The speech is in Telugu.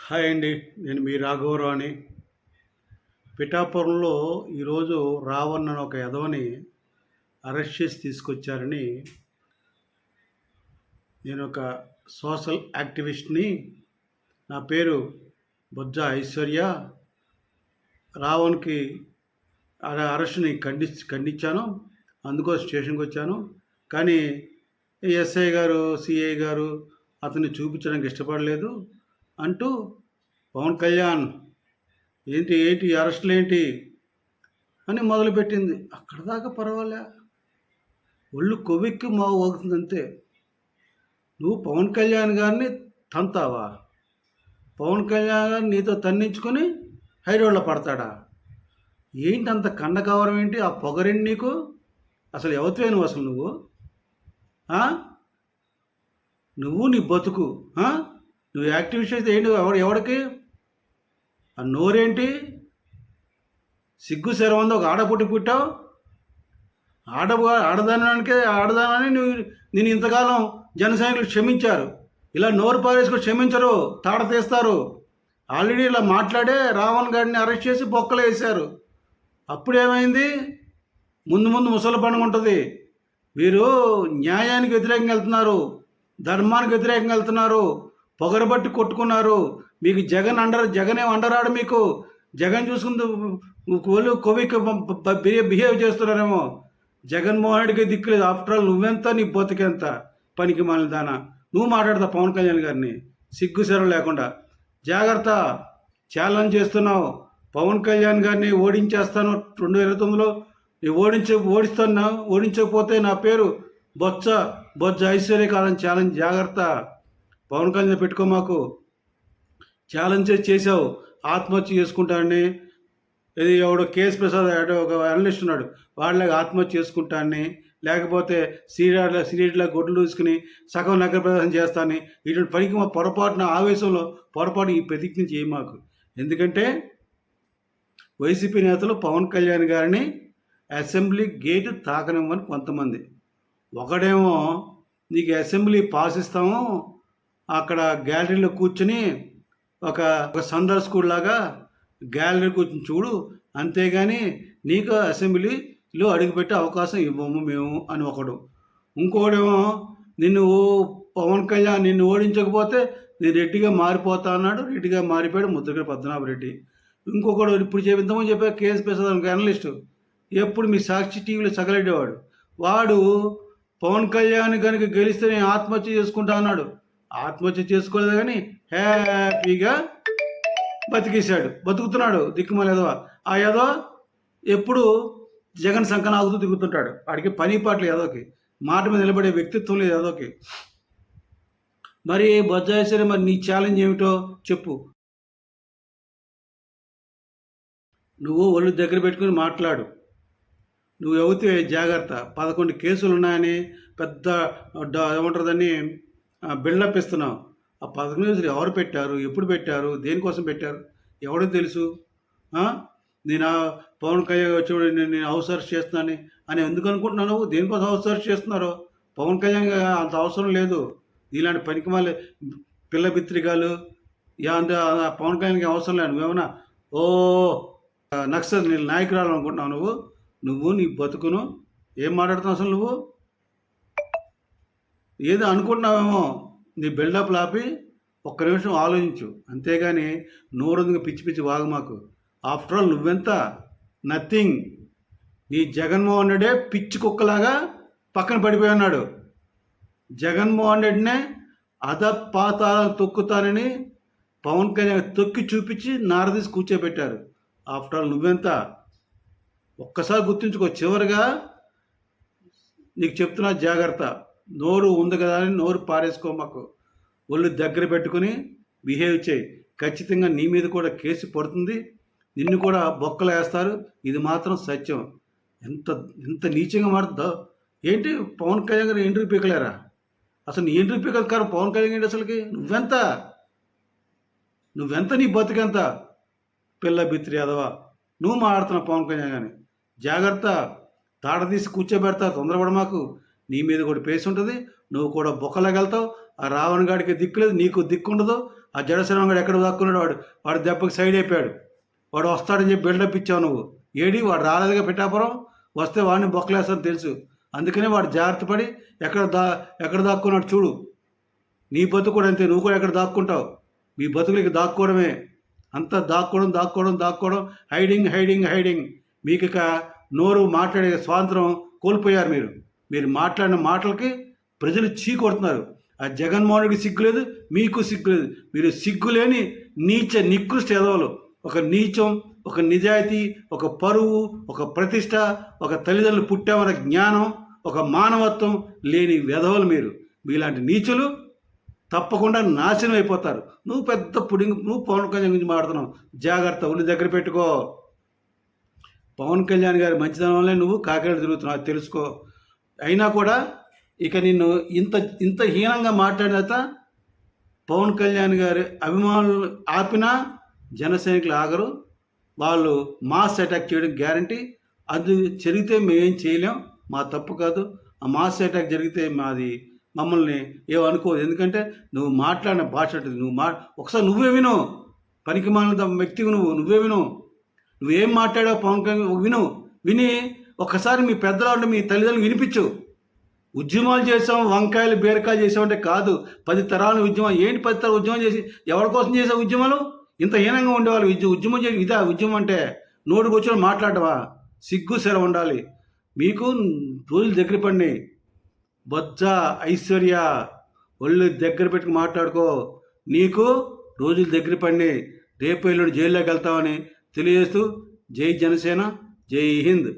హాయ్ అండి. నేను మీ రాఘవరావు అని. పిఠాపురంలో ఈరోజు రావణ్ అని ఒక ఎదవని అరెస్ట్ చేసి తీసుకొచ్చారని నేను ఒక సోషల్ యాక్టివిస్ట్ని. నా పేరు బొజ్జ ఐశ్వర్య. రావణ్కి అరెస్ట్ని ఖండించాను. అందుకోసం స్టేషన్కి వచ్చాను. కానీ ఎస్ఐ గారు, సిఐ గారు అతన్ని చూపించడానికి ఇష్టపడలేదు అంటూ పవన్ కళ్యాణ్ ఏంటి ఏంటి అరెస్టులు ఏంటి అని మొదలుపెట్టింది. అక్కడ దాకా పర్వాలే, ఒళ్ళు కొవ్వెక్కి మా ఊగుతుంది అంతే. నువ్వు పవన్ కళ్యాణ్ గారిని తంతావా? పవన్ కళ్యాణ్ గారిని నీతో తన్నించుకొని హైరోడ్లో పడతాడా? ఏంటి అంత కండకవరం? ఏంటి ఆ పొగరేంటి నీకు? అసలు ఎవరివే నువ్వు? అసలు నువ్వు నీ బతుకు, నువ్వు యాక్టివిస్ట్ అయితే ఏంటి? ఎవడికి ఆ నోరేంటి? సిగ్గు శరవంది. ఒక పుట్టావు. ఆడదానాన్ని నేను ఇంతకాలం జన సైనికులు క్షమించారు. ఇలా నోరు పారేసుకొని క్షమించరు, తాడ తీస్తారు. ఆల్రెడీ ఇలా మాట్లాడే రావణ్ గారిని అరెస్ట్ చేసి బొక్కలు వేశారు. అప్పుడేమైంది? ముందు ముసలి పండుగ ఉంటుంది. వీరు న్యాయానికి వ్యతిరేకంగా వెళ్తున్నారు, ధర్మానికి వ్యతిరేకంగా వెళ్తున్నారు, పొగరబట్టి కొట్టుకున్నారు. మీకు జగన్ ఏం అండరాడు. మీకు జగన్ చూసుకుంటూ వాళ్ళు కోవిక్ బిహేవ్ చేస్తున్నారేమో. జగన్మోహన్ రెడ్డికి దిక్కులేదు. ఆఫ్టర్ ఆల్ నువ్వెంత, నీ బతుకెంత? పనికి మాలిన దానా నువ్వు మాట్లాడతావు పవన్ కళ్యాణ్ గారిని సిగ్గు సెరవు లేకుండా. జాగ్రత్త, ఛాలెంజ్ చేస్తున్నావు. పవన్ కళ్యాణ్ గారిని ఓడించేస్తాను 2029లో. ఓడించకపోతే నా పేరు బొజ్జ ఐశ్వర్య కాదని ఛాలెంజ్. జాగ్రత్త, పవన్ కళ్యాణ్ పెట్టుకో. మాకు ఛాలెంజ్ చేసావు ఆత్మహత్య చేసుకుంటానని. ఇది ఎవడో కేఎస్ ప్రసాద్ ఒక అనలిస్ట్ ఉన్నాడు, వాళ్ళకి ఆత్మహత్య చేసుకుంటానని, లేకపోతే సీరియడ్లా గొడ్లు తీసుకుని సగం నగర ప్రదర్శన చేస్తానని. ఇటువంటి పనికి మా పొరపాటు ఈ ప్రతిజ్ఞ చేయి మాకు. ఎందుకంటే వైసీపీ నేతలు పవన్ కళ్యాణ్ గారిని అసెంబ్లీ గేటు తాకనివ్వని కొంతమంది. ఒకడేమో నీకు అసెంబ్లీ పాస్ ఇస్తాము, అక్కడ గ్యాలరీలో కూర్చుని ఒక సందర్ స్కూల్ లాగా గ్యాలరీ కూర్చుని చూడు, అంతేగాని నీకు అసెంబ్లీలో అడుగుపెట్టే అవకాశం ఇవ్వము మేము అని ఒకడు. ఇంకోడేమో పవన్ కళ్యాణ్ నిన్ను ఓడించకపోతే నేను రెడ్డిగా మారిపోతా అన్నాడు. రెడ్డిగా మారిపోయాడు ముద్రగడ పద్మనాభరెడ్డి. ఇంకొకడు ఇప్పుడు ఇంతకుముందు చెప్పా కేఎస్ ప్రసాద్ ఒక అనలిస్టు, ఎప్పుడు మీ సాక్షి టీవీలో సగలెట్టేవాడు. వాడు పవన్ కళ్యాణ్ కనుక గెలిస్తే నేను ఆత్మహత్య చేసుకుంటా అన్నాడు. ఆత్మహత్య చేసుకోలేదు కానీ హ్యాపీగా బతుకుతున్నాడు. దిక్కుమాల ఎదవ. ఆ ఎదవ ఎప్పుడు జగన్ సంకన ఆగుతూ దిగుతుంటాడు. వాడికి పని పాటలు ఎదవకి, మాట మీద నిలబడే వ్యక్తిత్వం లేదు ఎదవకి. మరి బొజ్జాయి, మరి నీ ఛాలెంజ్ ఏమిటో చెప్పు. నువ్వు ఒళ్ళు దగ్గర పెట్టుకుని మాట్లాడు. నువ్వు ఎవరితే జాగ్రత్త. 11 కేసులు ఉన్నాయని పెద్ద ఏమంటారు దాన్ని బిల్డప్ ఇస్తున్నావు. ఆ 11 కేసులు ఎవరు పెట్టారు, ఎప్పుడు పెట్టారు, దేనికోసం పెట్టారు, ఎవడో తెలుసు. నేను పవన్ కళ్యాణ్ వచ్చేవాడు నేను హౌస్ అరెస్ట్ చేస్తున్నాను అని ఎందుకు అనుకుంటున్నాను? నువ్వు దేనికోసం హౌస్ అరెస్ట్ చేస్తున్నారో? పవన్ కళ్యాణ్ అంత అవసరం లేదు. ఇలాంటి పనికి మళ్ళీ పిల్ల బిత్రికాలు పవన్ కళ్యాణ్కి అవసరం లేదు. నువ్వేమన్నా నక్సల్ నాయకురాలు అనుకుంటున్నావు నువ్వు నీ బతుకును. ఏం మాట్లాడుతున్నావు అసలు? నువ్వు ఏదో అనుకుంటున్నావేమో. నీ బిల్డప్ లాపి ఒక్క నిమిషం ఆలోచించు, అంతేగాని నోరుందుగా పిచ్చి వాగు మాకు. ఆఫ్టర్ ఆల్ నువ్వెంత? నథింగ్. నీ జగన్మోహన్ రెడ్డే పిచ్చి కుక్కలాగా పక్కన పడిపోయి ఉన్నాడు. జగన్మోహన్ రెడ్డినే అధపాతాలను తొక్కుతానని పవన్ కళ్యాణ్ తొక్కి చూపించి నారదీసి కూర్చోబెట్టారు. ఆఫ్టర్ ఆల్ నువ్వెంత? ఒక్కసారి గుర్తుంచుకో. చివరిగా నీకు చెప్తున్నా, జాగ్రత్త. నోరు ఉంది కదా అని నోరు పారేసుకో మాకు. ఒళ్ళు దగ్గర పెట్టుకుని బిహేవ్ చేయి. ఖచ్చితంగా నీ మీద కూడా కేసు పడుతుంది, నిన్ను కూడా బొక్కలు వేస్తారు. ఇది మాత్రం సత్యం. ఎంత నీచంగా మారుతుందో ఏంటి? పవన్ కళ్యాణ్ గారు ఇంటర్వ్యూ పీకలేరా? అసలు నీ ఇంటర్వ్యూ పీకలు కాదు పవన్ కళ్యాణ్ ఏంటి అసలుకి? నువ్వెంత నీ బతుకెంత? పిల్ల బిత్రి అదవా నువ్వు మాట్లాడుతున్నావు పవన్ కళ్యాణ్ కానీ. జాగ్రత్త, తాడ తీసి కూర్చోబెడతా. తొందరపడ మాకు. నీ మీద కూడా పేసి ఉంటుంది, నువ్వు కూడా బొక్కలాగెళ్తావు. ఆ రావణ్ గాడికి దిక్కు లేదు, నీకు దిక్కు ఉండదు. ఆ జడశ్రవం గడు ఎక్కడ దాక్కున్నాడు? వాడు దెబ్బకి సైడ్ అయిపోయాడు. వాడు వస్తాడని చెప్పి బిల్డప్ ఇచ్చావు నువ్వు. ఏడి వాడు రాలేదుగా పిఠాపురం, వస్తే వాడిని బొక్కలేస్తాను తెలుసు. అందుకనే వాడు జాగ్రత్త పడి ఎక్కడ దాక్కున్నాడు చూడు. నీ బతుకు కూడా అంతే, నువ్వు కూడా ఎక్కడ దాక్కుంటావు. మీ బతుకులకి దాక్కోవడమే, అంతా దాక్కోవడం, హైడింగ్. మీకు ఇక నోరు మాట్లాడే స్వాతంత్రం కోల్పోయారు. మీరు మాట్లాడిన మాటలకి ప్రజలు చీకొడుతున్నారు. ఆ జగన్మోహన్ రెడ్డికి సిగ్గులేదు, మీకు సిగ్గులేదు. మీరు సిగ్గులేని నికృష్ట ఎదవలు. ఒక నీచం, ఒక నిజాయితీ, ఒక పరువు, ఒక ప్రతిష్ట, ఒక తల్లిదండ్రులు పుట్టామన్న జ్ఞానం, ఒక మానవత్వం లేని వెధవలు మీరు. మీలాంటి నీచులు తప్పకుండా నాశనం అయిపోతారు. నువ్వు పెద్ద నువ్వు పవన్ కళ్యాణ్ గురించి మాట్లాడుతున్నావు. జాగ్రత్త, ఉల్లి దగ్గర పెట్టుకో. పవన్ కళ్యాణ్ గారి మంచిదనం వల్లే నువ్వు కాకినాడ తిరుగుతున్నావు, అది తెలుసుకో. అయినా కూడా ఇక నిన్ను ఇంత హీనంగా మాట్లాడిన తర్వాత పవన్ కళ్యాణ్ గారి అభిమానులు ఆపినా జన సైనికులు ఆగరు. వాళ్ళు మాస్ అటాక్ చేయడం గ్యారంటీ. అది జరిగితే మేమేం చేయలేం, మా తప్పు కాదు. ఆ మాస్ అటాక్ జరిగితే మమ్మల్ని ఏమనుకోదు. ఎందుకంటే నువ్వు మాట్లాడిన భాష నువ్వు ఒకసారి నువ్వే విను. పనికి మాలిన వ్యక్తివి నువ్వే విను. నువ్వేం మాట్లాడావు పవన్ కళ్యాణ్ విని ఒక్కసారి మీ పెద్దలు మీ తల్లిదండ్రులు వినిపించు. ఉద్యమాలు చేసాం, వంకాయలు బీరకాయలు చేసామంటే కాదు. 10 తరాల ఉద్యమం ఏంటి? 10 తరాల ఉద్యమం చేసి ఎవరి కోసం చేసావు ఉద్యమాలు? ఇంత హీనంగా ఉండేవాళ్ళు. ఉద్యమం చేసి ఇదా ఉద్యమం అంటే? నోటికి వచ్చి మాట్లాడవా? సిగ్గు సెర ఉండాలి మీకు. రోజులు దగ్గర పడినాయి. బొజ్జ ఐశ్వర్య ఒళ్ళు దగ్గర పెట్టుకుని మాట్లాడుకో. నీకు రోజులు దగ్గర పడినాయి. రేపు ఎల్లుండి జైల్లోకి వెళ్తామని తెలియజేస్తూ జై జనసేన, జై హింద్.